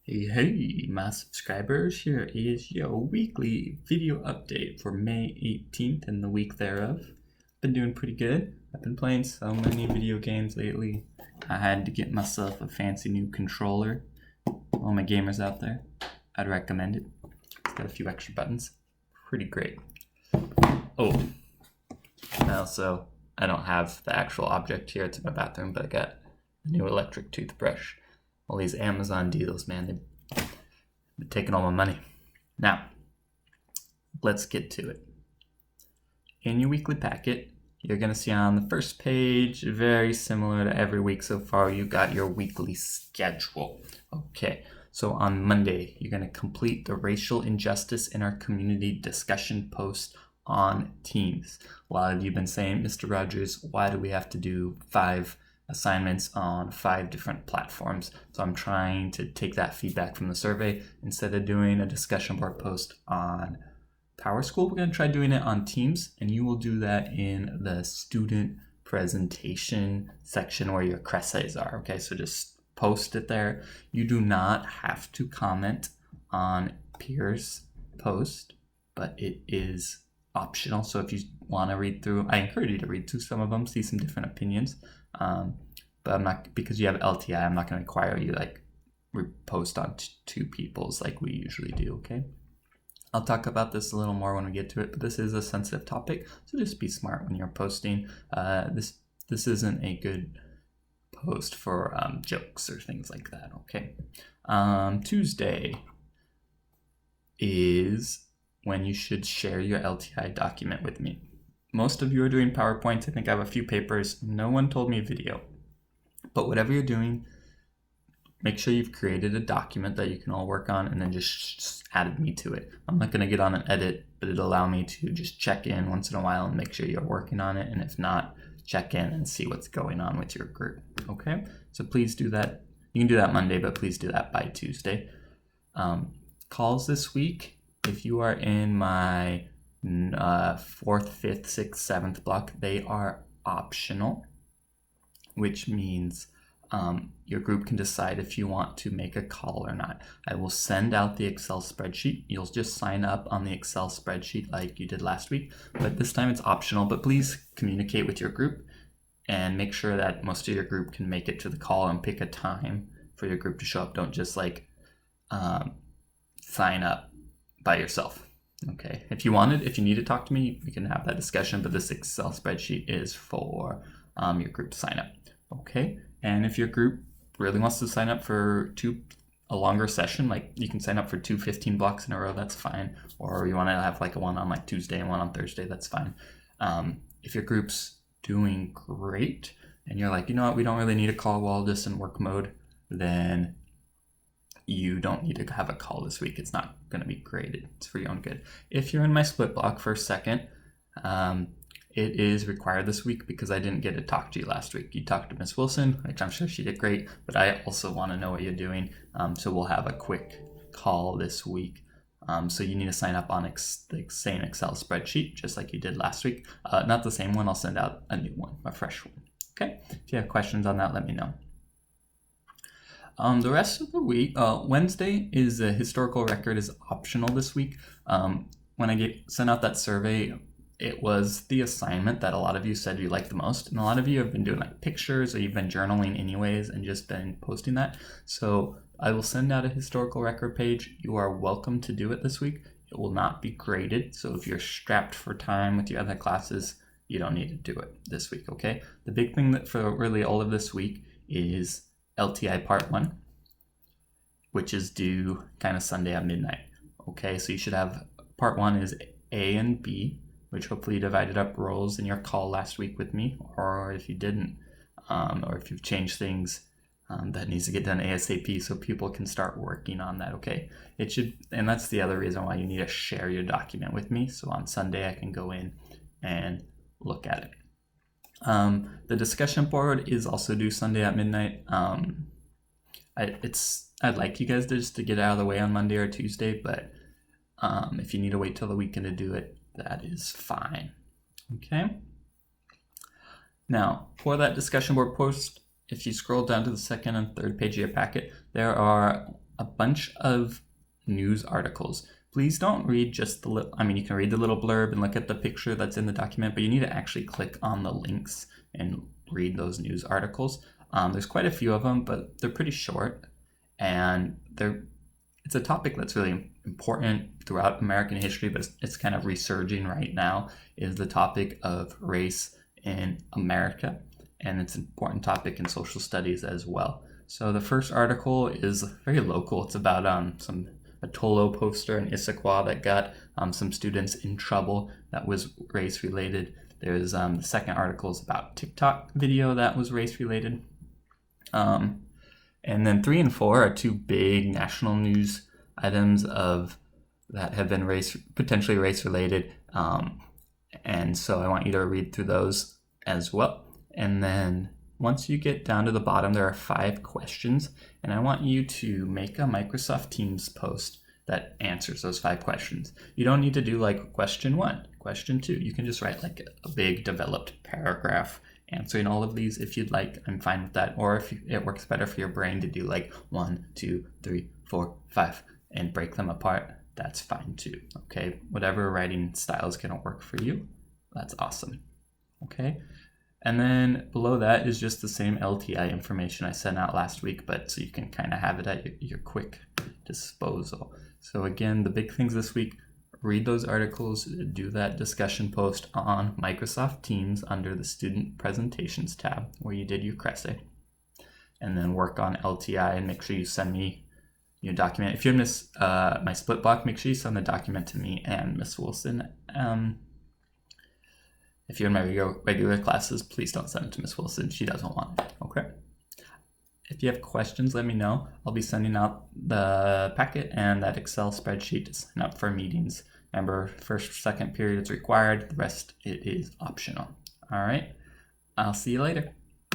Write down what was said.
Hey, my subscribers, here is your weekly video update for May 18th and the week thereof. Been doing pretty good. I've been playing so many video games lately. I had to get myself a fancy new controller. All my gamers out there, I'd recommend it. It's got a few extra buttons. Pretty great. Oh, also, I don't have the actual object here. It's in my bathroom, but I got a new electric toothbrush. All these Amazon deals, man, they've been taking all my money. Now, let's get to it. In your weekly packet, you're going to see on the first page, very similar to every week so far, you got your weekly schedule. Okay, so on Monday, you're going to complete the racial injustice in our community discussion post on Teams. A lot of you have been saying, Mr. Rogers, why do we have to do 5 assignments on 5 different platforms? So I'm trying to take that feedback from the survey. Instead of doing a discussion board post on PowerSchool, we're going to try doing it on Teams, and you will do that in the student presentation section where your cresses are. Okay, so just post it there. You do not have to comment on peers' post, but it is optional. So if you want to read through, I encourage you to read through some of them, see some different opinions. But I'm not, because you have LTI, I'm not going to require you like repost on 2 people's like we usually do. Okay, I'll talk about this a little more when we get to it, but this is a sensitive topic, so just be smart when you're posting. This isn't a good post for jokes or things like that. Okay, Tuesday is when you should share your LTI document with me. Most of you are doing PowerPoint. I think I have a few papers. No one told me video. But whatever you're doing, make sure you've created a document that you can all work on and then just added me to it. I'm not going to get on and edit, but it'll allow me to just check in once in a while and make sure you're working on it. And if not, check in and see what's going on with your group. Okay? So please do that. You can do that Monday, but please do that by Tuesday. Calls this week, if you are in my 4th, 5th, 6th, 7th block, they are optional, which means your group can decide if you want to make a call or not. I will send out the Excel spreadsheet. You'll just sign up on the Excel spreadsheet like you did last week, but this time it's optional. But please communicate with your group and make sure that most of your group can make it to the call and pick a time for your group to show up. Don't just like sign up by yourself. Okay, if you need to talk to me, we can have that discussion, but this Excel spreadsheet is for your group to sign up. Okay, and if your group really wants to sign up for a longer session, like you can sign up for 2 15 blocks in a row, that's fine. Or you want to have like a one on like Tuesday and one on Thursday, that's fine. If your group's doing great and you're like, you know what, we don't really need a call, we're all just in work mode, then you don't need to have a call this week. It's not going to be graded. It's for your own good. If you're in my split block for a second, it is required this week because I didn't get to talk to you last week. You talked to Miss Wilson, which I'm sure she did great, but I also want to know what you're doing. So we'll have a quick call this week. So you need to sign up on the same Excel spreadsheet, just like you did last week. Not the same one. I'll send out a new one, a fresh one. Okay. If you have questions on that, let me know. The rest of the week, Wednesday is a historical record is optional this week. When I sent out that survey, it was the assignment that a lot of you said you liked the most. And a lot of you have been doing like pictures or you've been journaling anyways and just been posting that. So I will send out a historical record page. You are welcome to do it this week. It will not be graded. So if you're strapped for time with your other classes, you don't need to do it this week, okay? The big thing that for really all of this week is LTI part 1, which is due kind of Sunday at midnight. Okay, so you should have part 1 is A and B, which hopefully you divided up roles in your call last week with me, or if you didn't, or if you've changed things, that needs to get done ASAP so people can start working on that. Okay, it should, and that's the other reason why you need to share your document with me. So on Sunday I can go in and look at it. The discussion board is also due Sunday at midnight. I'd like you guys to get it out of the way on Monday or Tuesday, but if you need to wait till the weekend to do it, that is fine. Okay. Now, for that discussion board post, if you scroll down to the second and third page of your packet, there are a bunch of news articles. Please don't read just the you can read the little blurb and look at the picture that's in the document, but you need to actually click on the links and read those news articles. There's quite a few of them, but they're pretty short, and it's a topic that's really important throughout American history, but it's kind of resurging right now, is the topic of race in America, and it's an important topic in social studies as well. So the first article is very local. It's about a Tolo poster in Issaquah that got some students in trouble that was race related. There's the second article is about TikTok video that was race related. And then 3 and 4 are two big national news items that have been potentially race related. And so I want you to read through those as well. And then once you get down to the bottom, there are 5 questions, and I want you to make a Microsoft Teams post that answers those 5 questions. You don't need to do like question 1, question 2. You can just write like a big developed paragraph answering all of these if you'd like. I'm fine with that. Or if it works better for your brain to do like 1, 2, 3, 4, 5 and break them apart, that's fine too. Okay, whatever writing style is going to work for you, that's awesome. Okay. And then below that is just the same LTI information I sent out last week, but so you can kind of have it at your quick disposal. So again, the big things this week: read those articles, do that discussion post on Microsoft Teams under the Student Presentations tab where you did your Cresse, and then work on LTI and make sure you send me your document. If you miss my split block, make sure you send the document to me and Miss Wilson. If you're in my regular classes, please don't send it to Miss Wilson. She doesn't want it, okay? If you have questions, let me know. I'll be sending out the packet and that Excel spreadsheet to sign up for meetings. Remember, first, second period is required. The rest, it is optional. All right, I'll see you later.